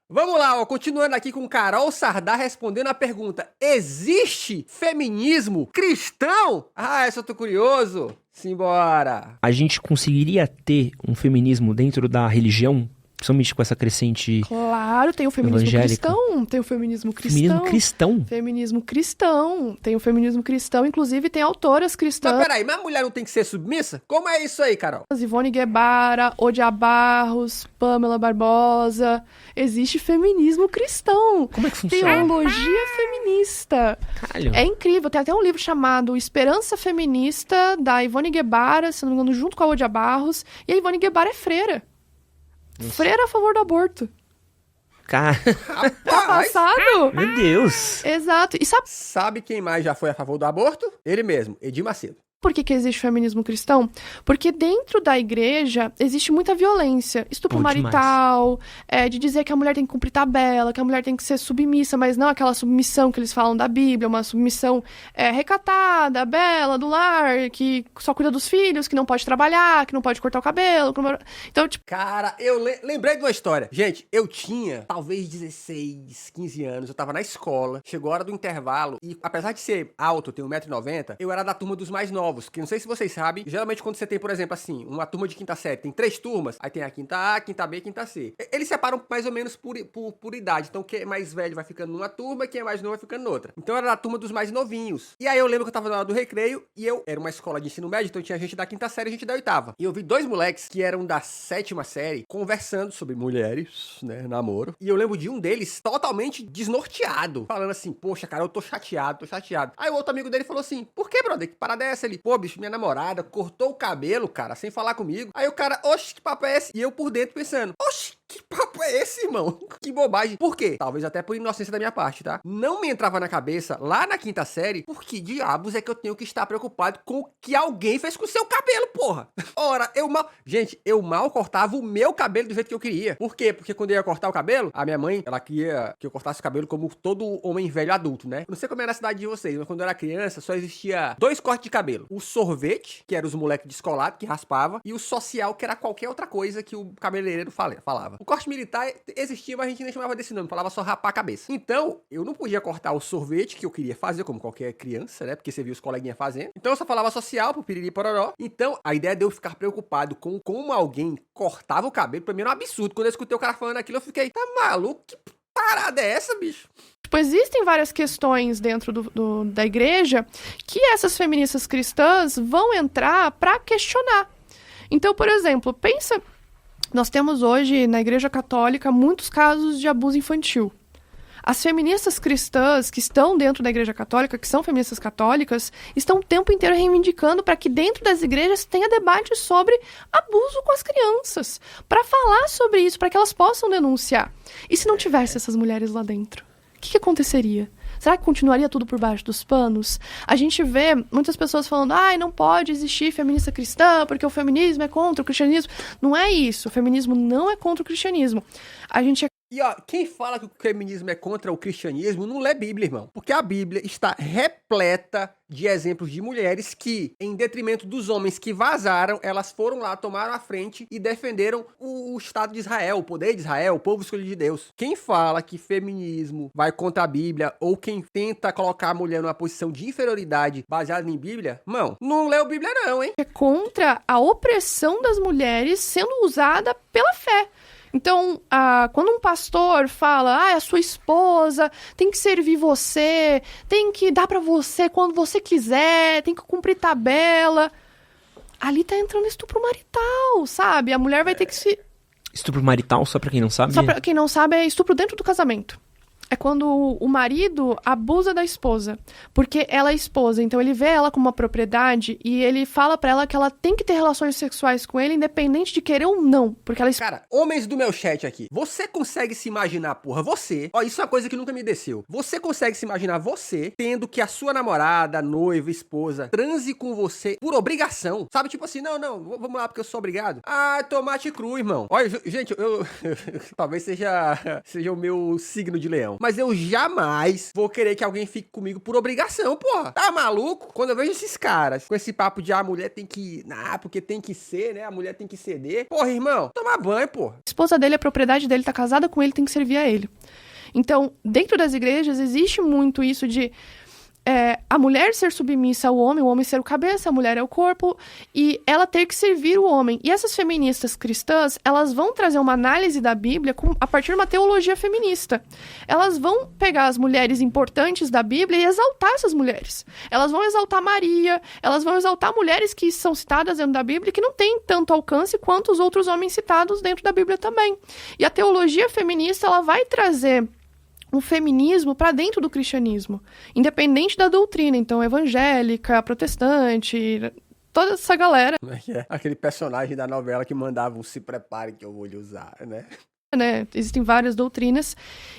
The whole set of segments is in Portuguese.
Vamos lá, ó, continuando aqui com Carol Sardá respondendo a pergunta: existe feminismo cristão? Ah, essa eu tô curioso. Simbora. A gente conseguiria ter um feminismo dentro da religião, principalmente com essa crescente Claro, tem o feminismo evangélica? cristão, tem o feminismo cristão. Feminismo cristão? Feminismo cristão, tem o feminismo cristão, inclusive tem autoras Mas cristãs, peraí, mas a mulher não tem que ser submissa? Como é isso aí, Carol? Ivone Guevara, Odia Barros, Pamela Barbosa. Existe feminismo cristão. Como é que funciona? Teologia feminista. Caralho. É incrível, tem até um livro chamado Esperança Feminista, da Ivone Guevara, se não me engano, junto com a Odia Barros. E a Ivone Guevara é freira. Freira a favor do aborto. Cara, Tá passado? meu Deus. Exato. E sabe Sabe quem mais já foi a favor do aborto? Ele mesmo, Edir Macedo. por que existe feminismo cristão? Porque dentro da igreja existe muita violência. Estupro Pô, marital, de dizer que a mulher tem que cumprir tabela, que a mulher tem que ser submissa, mas não aquela submissão que eles falam da Bíblia, uma submissão recatada, bela, do lar, que só cuida dos filhos, que não pode trabalhar, que não pode cortar o cabelo. Então, tipo, Cara, eu lembrei de uma história. Gente, eu tinha talvez 16, 15 anos, eu tava na escola, chegou a hora do intervalo, e apesar de ser alto, eu tenho 1,90 m, eu era da turma dos mais novos, que não sei se vocês sabem, geralmente quando você tem, por exemplo, assim, uma turma de quinta série, tem 3 turmas, aí tem a quinta A, quinta B e quinta C. Eles separam mais ou menos por idade, então quem é mais velho vai ficando numa turma, quem é mais novo vai ficando noutra. Então eu era da turma dos mais novinhos. E aí eu lembro que eu tava na hora do recreio, e eu era uma escola de ensino médio, então tinha gente da quinta série e gente da oitava. E eu vi 2 moleques que eram da 7ª série conversando sobre mulheres, né, namoro. E eu lembro de um deles totalmente desnorteado, falando assim: poxa, cara, eu tô chateado. Aí o outro amigo dele falou assim: por que, brother? Que parada é essa? Ele: pô, bicho, minha namorada cortou o cabelo, cara, sem falar comigo. Aí o cara: oxe, que papo é esse? E eu por dentro pensando: oxe, que papo é esse, irmão? Que bobagem. Por quê? Talvez até por inocência da minha parte, tá? Não me entrava na cabeça, lá na quinta série, por que diabos é que eu tenho que estar preocupado com o que alguém fez com o seu cabelo, porra? Ora, Gente, eu mal cortava o meu cabelo do jeito que eu queria. Por quê? Porque quando eu ia cortar o cabelo, a minha mãe, ela queria que eu cortasse o cabelo como todo homem velho adulto, né? Eu não sei como era na cidade de vocês, mas quando eu era criança, só existia 2 cortes de cabelo. O sorvete, que era os moleques descolados, que raspava, e o social, que era qualquer outra coisa que o cabeleireiro falava. O corte militar existia, mas a gente nem chamava desse nome, falava só rapar a cabeça. Então, eu não podia cortar o sorvete que eu queria fazer, como qualquer criança, né? Porque você viu os coleguinhas fazendo. Então, eu só falava social, pro piriri pororó. Então, a ideia de eu ficar preocupado com como alguém cortava o cabelo, pra mim era um absurdo. Quando eu escutei o cara falando aquilo, eu fiquei: tá maluco? Que parada é essa, bicho? existem várias questões dentro da igreja que essas feministas cristãs vão entrar para questionar. Então, por exemplo, pensa, nós temos hoje na igreja católica muitos casos de abuso infantil. As feministas cristãs que estão dentro da igreja católica, que são feministas católicas, estão o tempo inteiro reivindicando para que dentro das igrejas tenha debate sobre abuso com as crianças, para falar sobre isso, para que elas possam denunciar. E se não tivesse essas mulheres lá dentro? O que aconteceria? Será que continuaria tudo por baixo dos panos? A gente vê muitas pessoas falando: não pode existir feminista cristã, porque o feminismo é contra o cristianismo. Não é isso. O feminismo não é contra o cristianismo. E ó, quem fala que o feminismo é contra o cristianismo não lê Bíblia, irmão. Porque a Bíblia está repleta de exemplos de mulheres que, em detrimento dos homens que vazaram, elas foram lá, tomaram a frente e defenderam o Estado de Israel, o poder de Israel, o povo escolhido de Deus. Quem fala que feminismo vai contra a Bíblia, ou quem tenta colocar a mulher numa posição de inferioridade baseada em Bíblia, não leu Bíblia não, hein? É contra a opressão das mulheres sendo usada pela fé. Então, quando um pastor fala: a sua esposa tem que servir você, tem que dar pra você quando você quiser, tem que cumprir tabela, ali tá entrando estupro marital, sabe? A mulher vai ter que se... Estupro marital, só pra quem não sabe? Só pra quem não sabe, é estupro dentro do casamento. É quando o marido abusa da esposa, porque ela é esposa, então ele vê ela como uma propriedade e ele fala pra ela que ela tem que ter relações sexuais com ele, independente de querer ou não, porque ela... Cara, homens do meu chat aqui, você consegue se imaginar, porra, isso é uma coisa que nunca me desceu. Você consegue se imaginar você tendo que a sua namorada, noiva, esposa, transe com você por obrigação? Sabe, tipo assim: não, vamos lá porque eu sou obrigado. Tomate cru, irmão. Olha, gente, eu talvez seja o meu signo de leão. não. Mas eu jamais vou querer que alguém fique comigo por obrigação, porra. Tá maluco? Quando eu vejo esses caras com esse papo de a mulher tem que... porque tem que ser, né? A mulher tem que ceder. Porra, irmão, tomar banho, porra. A esposa dele, a propriedade dele, tá casada com ele, tem que servir a ele. Então, dentro das igrejas, existe muito isso de a mulher ser submissa ao homem, o homem ser o cabeça, a mulher é o corpo, e ela ter que servir o homem. E essas feministas cristãs, elas vão trazer uma análise da Bíblia a partir de uma teologia feminista. Elas vão pegar as mulheres importantes da Bíblia e exaltar essas mulheres. Elas vão exaltar Maria, elas vão exaltar mulheres que são citadas dentro da Bíblia e que não têm tanto alcance quanto os outros homens citados dentro da Bíblia também. E a teologia feminista, ela vai trazer um feminismo para dentro do cristianismo, independente da doutrina, então evangélica, protestante, toda essa galera. Aquele personagem da novela que mandava um se prepare que eu vou lhe usar, né? Existem várias doutrinas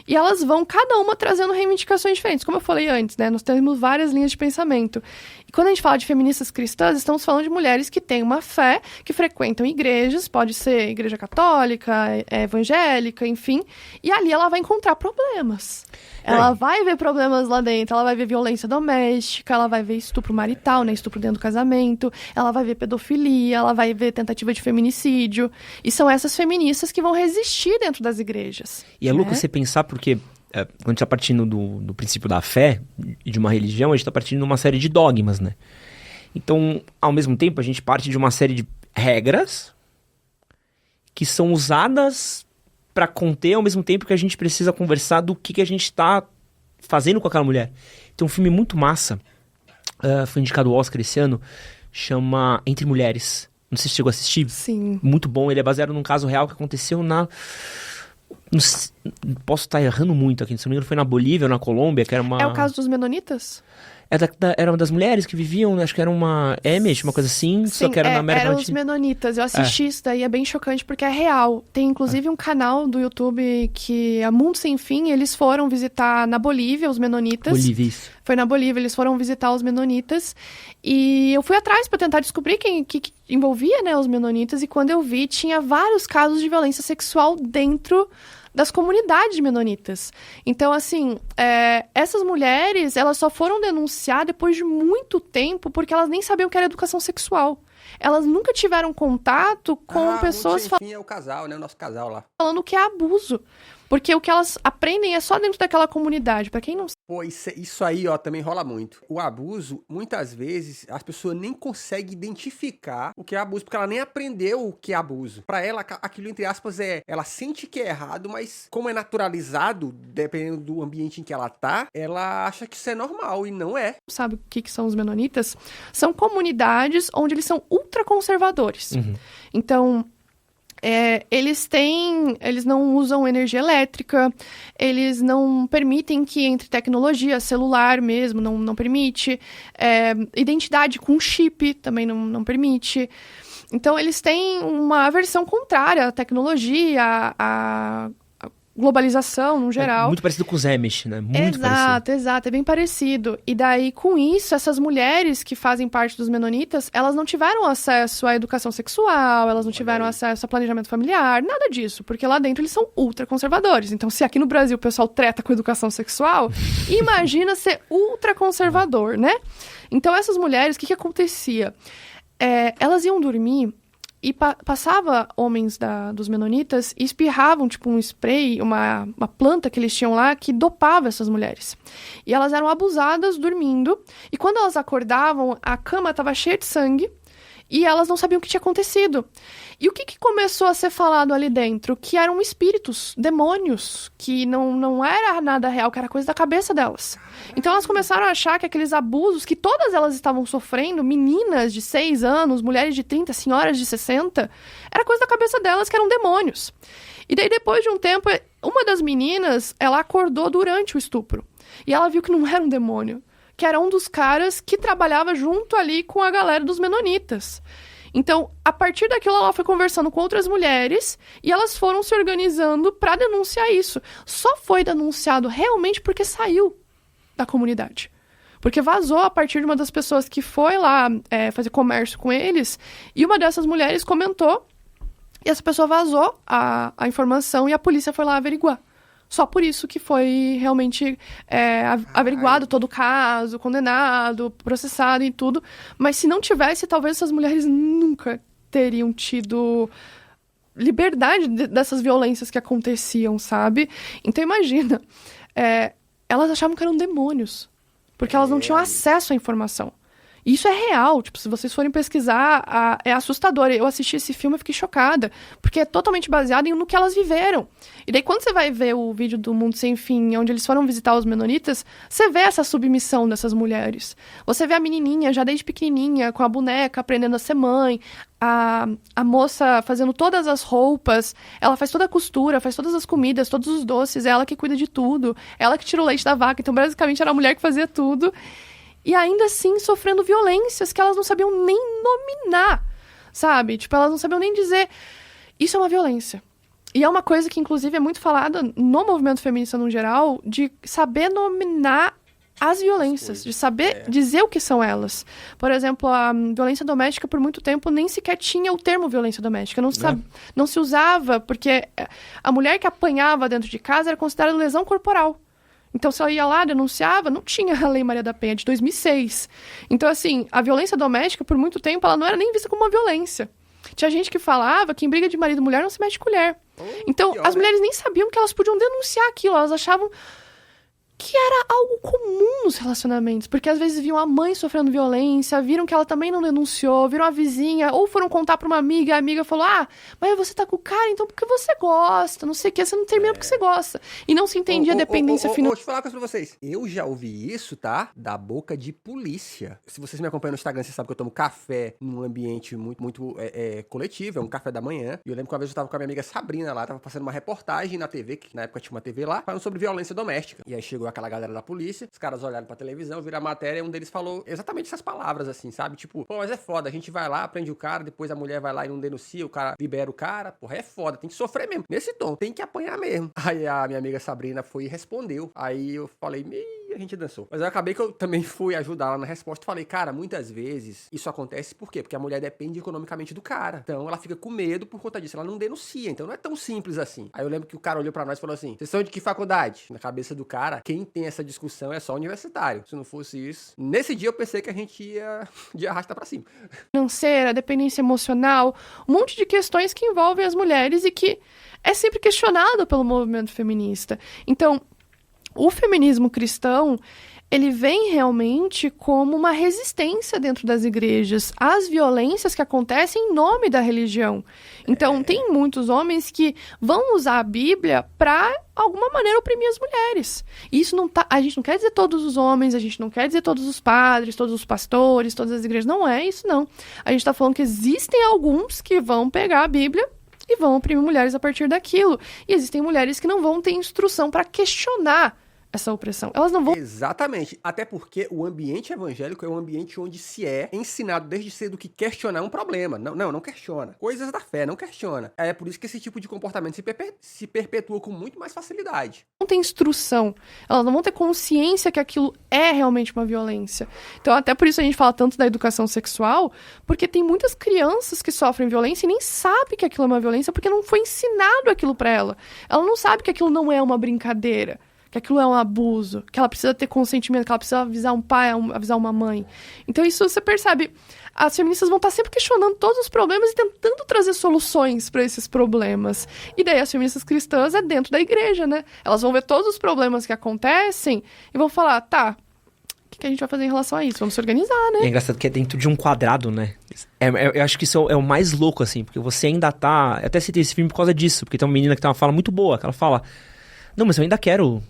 e elas vão, cada uma trazendo reivindicações diferentes. Como eu falei antes, né? Nós temos várias linhas de pensamento. E quando a gente fala de feministas cristãs, estamos falando de mulheres que têm uma fé, que frequentam igrejas, pode ser igreja católica, evangélica, enfim. E ali ela vai encontrar problemas. Ela vai ver problemas lá dentro, ela vai ver violência doméstica, ela vai ver estupro marital, né? Estupro dentro do casamento, ela vai ver pedofilia, ela vai ver tentativa de feminicídio. E são essas feministas que vão resistir dentro das igrejas. E é louco você pensar porque quando a gente está partindo do princípio da fé e de uma religião, a gente está partindo de uma série de dogmas, né? Então, ao mesmo tempo, a gente parte de uma série de regras que são usadas para conter, ao mesmo tempo que a gente precisa conversar do que a gente está fazendo com aquela mulher. Tem um filme muito massa, foi indicado ao Oscar esse ano, chama Entre Mulheres. Não sei se chegou a assistir. Sim. Muito bom, ele é baseado num caso real que aconteceu posso estar errando muito aqui, se não me engano foi na Bolívia ou na Colômbia, que era uma... É o caso dos menonitas? Era uma das mulheres que viviam, acho que era uma Amish, uma coisa assim, sim, só que era na América Latina. Latina. Eram os menonitas, eu assisti isso daí, é bem chocante porque é real. Tem inclusive um canal do YouTube que é Mundo Sem Fim, eles foram visitar na Bolívia os menonitas. Bolívia, isso. Foi na Bolívia, eles foram visitar os menonitas e eu fui atrás para tentar descobrir quem que envolvia, né, os menonitas, e quando eu vi, tinha vários casos de violência sexual dentro das comunidades menonitas. Então, assim, essas mulheres, elas só foram denunciar depois de muito tempo, porque elas nem sabiam o que era educação sexual. Elas nunca tiveram contato com pessoas... Enfim, é o casal, né? O nosso casal lá. Falando que é abuso. Porque o que elas aprendem é só dentro daquela comunidade. Pra quem não sabe... Pô, isso aí, ó, também rola muito. O abuso, muitas vezes, as pessoas nem conseguem identificar o que é abuso, porque ela nem aprendeu o que é abuso. Pra ela, aquilo, entre aspas, ela sente que é errado, mas como é naturalizado, dependendo do ambiente em que ela tá, ela acha que isso é normal, e não é. Sabe o que são os menonitas? São comunidades onde eles são ultraconservadores. Uhum. Então... eles não usam energia elétrica, eles não permitem que entre tecnologia, celular mesmo, não permite, identidade com chip também não permite. Então, eles têm uma aversão contrária à tecnologia, à globalização, no geral. Muito parecido com os Amish, né? Muito parecido. Exato, é bem parecido. E daí, com isso, essas mulheres que fazem parte dos menonitas, elas não tiveram acesso à educação sexual, elas não tiveram acesso a planejamento familiar, nada disso, porque lá dentro eles são ultraconservadores. Então, se aqui no Brasil o pessoal treta com educação sexual, imagina ser ultraconservador, né? Então, essas mulheres, o que acontecia? Elas iam dormir e passava homens dos menonitas e espirravam, tipo, um spray, uma planta que eles tinham lá que dopava essas mulheres. E elas eram abusadas dormindo, e quando elas acordavam, a cama estava cheia de sangue, e elas não sabiam o que tinha acontecido. E o que começou a ser falado ali dentro? Que eram espíritos, demônios, que não era nada real, que era coisa da cabeça delas. Então elas começaram a achar que aqueles abusos que todas elas estavam sofrendo, meninas de 6 anos, mulheres de 30, senhoras de 60, era coisa da cabeça delas, que eram demônios. E daí, depois de um tempo, uma das meninas, ela acordou durante o estupro. E ela viu que não era um demônio, que era um dos caras que trabalhava junto ali com a galera dos menonitas. Então, a partir daquilo, ela foi conversando com outras mulheres e elas foram se organizando para denunciar isso. Só foi denunciado realmente porque saiu da comunidade. Porque vazou a partir de uma das pessoas que foi lá fazer comércio com eles, e uma dessas mulheres comentou, e essa pessoa vazou a informação e a polícia foi lá averiguar Só por isso que foi realmente averiguado todo o caso, condenado, processado e tudo. Mas se não tivesse, talvez essas mulheres nunca teriam tido liberdade dessas violências que aconteciam, sabe? Então imagina, elas achavam que eram demônios, porque elas não tinham acesso à informação. E isso é real, tipo, se vocês forem pesquisar, é assustador. Eu assisti esse filme e fiquei chocada, porque é totalmente baseado no que elas viveram. E daí, quando você vai ver o vídeo do Mundo Sem Fim, onde eles foram visitar os menonitas, você vê essa submissão dessas mulheres. Você vê a menininha, já desde pequenininha, com a boneca, aprendendo a ser mãe, a moça fazendo todas as roupas, ela faz toda a costura, faz todas as comidas, todos os doces, é ela que cuida de tudo, ela que tira o leite da vaca, então basicamente era a mulher que fazia tudo. E ainda assim sofrendo violências que elas não sabiam nem nominar, sabe? Tipo, elas não sabiam nem dizer, isso é uma violência. E é uma coisa que, inclusive, é muito falada no movimento feminista no geral, de saber nominar as violências, de saber dizer o que são elas. Por exemplo, a violência doméstica, por muito tempo, nem sequer tinha o termo violência doméstica. Não se usava, porque a mulher que apanhava dentro de casa era considerada lesão corporal. Então, se ela ia lá, denunciava, não tinha a Lei Maria da Penha, de 2006. Então, assim, a violência doméstica, por muito tempo, ela não era nem vista como uma violência. Tinha gente que falava que em briga de marido e mulher não se mete colher. Então, as mulheres nem sabiam que elas podiam denunciar aquilo, elas achavam que era algo comum nos relacionamentos, porque às vezes viam a mãe sofrendo violência, viram que ela também não denunciou, viram a vizinha, ou foram contar pra uma amiga, a amiga falou, mas você tá com o cara, então porque você gosta, não sei o que, você não termina porque você gosta. E não se entendia a dependência financeira. Deixa eu falar uma coisa pra vocês. Eu já ouvi isso, tá? Da boca de polícia. Se vocês me acompanham no Instagram, vocês sabem que eu tomo café num ambiente muito coletivo, é um café da manhã. E eu lembro que uma vez eu tava com a minha amiga Sabrina lá, tava passando uma reportagem na TV, que na época tinha uma TV lá, falando sobre violência doméstica. E aí chegou aquela galera da polícia, os caras olharam pra televisão, viram a matéria, e um deles falou exatamente essas palavras, assim, sabe? Tipo, pô, mas é foda, a gente vai lá, prende o cara, depois a mulher vai lá e não denuncia, o cara libera o cara, porra, é foda, tem que sofrer mesmo, nesse tom, tem que apanhar mesmo. Aí a minha amiga Sabrina foi e respondeu, aí eu falei, a gente dançou. Mas eu acabei que eu também fui ajudar ela na resposta e falei, cara, muitas vezes isso acontece por quê? Porque a mulher depende economicamente do cara. Então ela fica com medo por conta disso, ela não denuncia, então não é tão simples assim. Aí eu lembro que o cara olhou pra nós e falou assim, vocês são de que faculdade? Na cabeça do cara, quem tem essa discussão é só universitário. Se não fosse isso, nesse dia eu pensei que a gente ia de arrasta pra cima. Financeira, dependência emocional, um monte de questões que envolvem as mulheres e que é sempre questionado pelo movimento feminista. Então, o feminismo cristão, ele vem realmente como uma resistência dentro das igrejas às violências que acontecem em nome da religião. Então, tem muitos homens que vão usar a Bíblia para, alguma maneira, oprimir as mulheres. E isso não tá... A gente não quer dizer todos os homens, a gente não quer dizer todos os padres, todos os pastores, todas as igrejas. Não é isso, não. A gente está falando que existem alguns que vão pegar a Bíblia e vão oprimir mulheres a partir daquilo. E existem mulheres que não vão ter instrução para questionar essa opressão. Elas não vão... Exatamente. Até porque o ambiente evangélico é um ambiente onde se é ensinado desde cedo que questionar é um problema. Não questiona. Coisas da fé, não questiona. É por isso que esse tipo de comportamento se perpetua com muito mais facilidade. Não tem instrução. Elas não vão ter consciência que aquilo é realmente uma violência. Então, até por isso a gente fala tanto da educação sexual, porque tem muitas crianças que sofrem violência e nem sabem que aquilo é uma violência porque não foi ensinado aquilo pra ela. Ela não sabe que aquilo não é uma brincadeira, que aquilo é um abuso, que ela precisa ter consentimento, que ela precisa avisar um pai, avisar uma mãe. Então isso você percebe, as feministas vão estar sempre questionando todos os problemas e tentando trazer soluções para esses problemas. E daí as feministas cristãs é dentro da igreja, né? Elas vão ver todos os problemas que acontecem e vão falar, tá, o que a gente vai fazer em relação a isso? Vamos se organizar, né? É engraçado que é dentro de um quadrado, né? Eu acho que isso é o mais louco, assim, porque você ainda tá... Eu até citei esse filme por causa disso, porque tem uma menina que tem uma fala muito boa, que ela fala... Não, mas eu ainda quero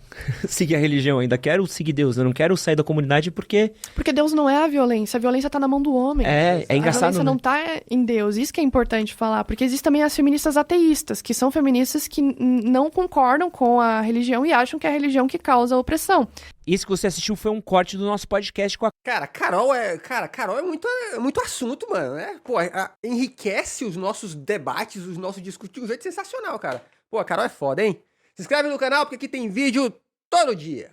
seguir a religião, eu ainda quero seguir Deus, eu não quero sair da comunidade porque... Porque Deus não é a violência tá na mão do homem. É engraçado, a violência não tá em Deus, isso que é importante falar, porque existem também as feministas ateístas, que são feministas que não concordam com a religião e acham que é a religião que causa a opressão. Isso que você assistiu foi um corte do nosso podcast com a... Carol é muito assunto, mano, né? Pô, enriquece os nossos debates, os nossos discursos de um jeito sensacional, cara. Pô, a Carol é foda, hein? Se inscreve no canal porque aqui tem vídeo todo dia.